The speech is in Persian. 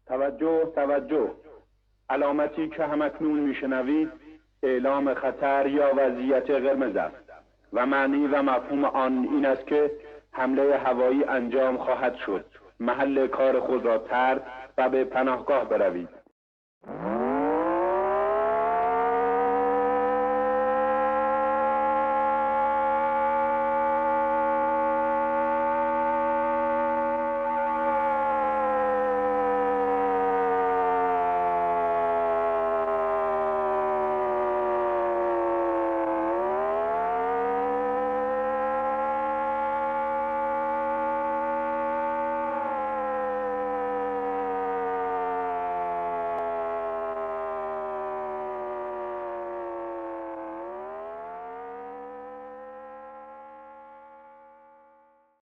توجه توجه، علامتی که همکنون میشنوید اعلام خطر یا وضعیت قرمز است و معنی و مفهوم آن این است که حمله هوایی انجام خواهد شد. محل کار خود را ترک و به پناهگاه بروید.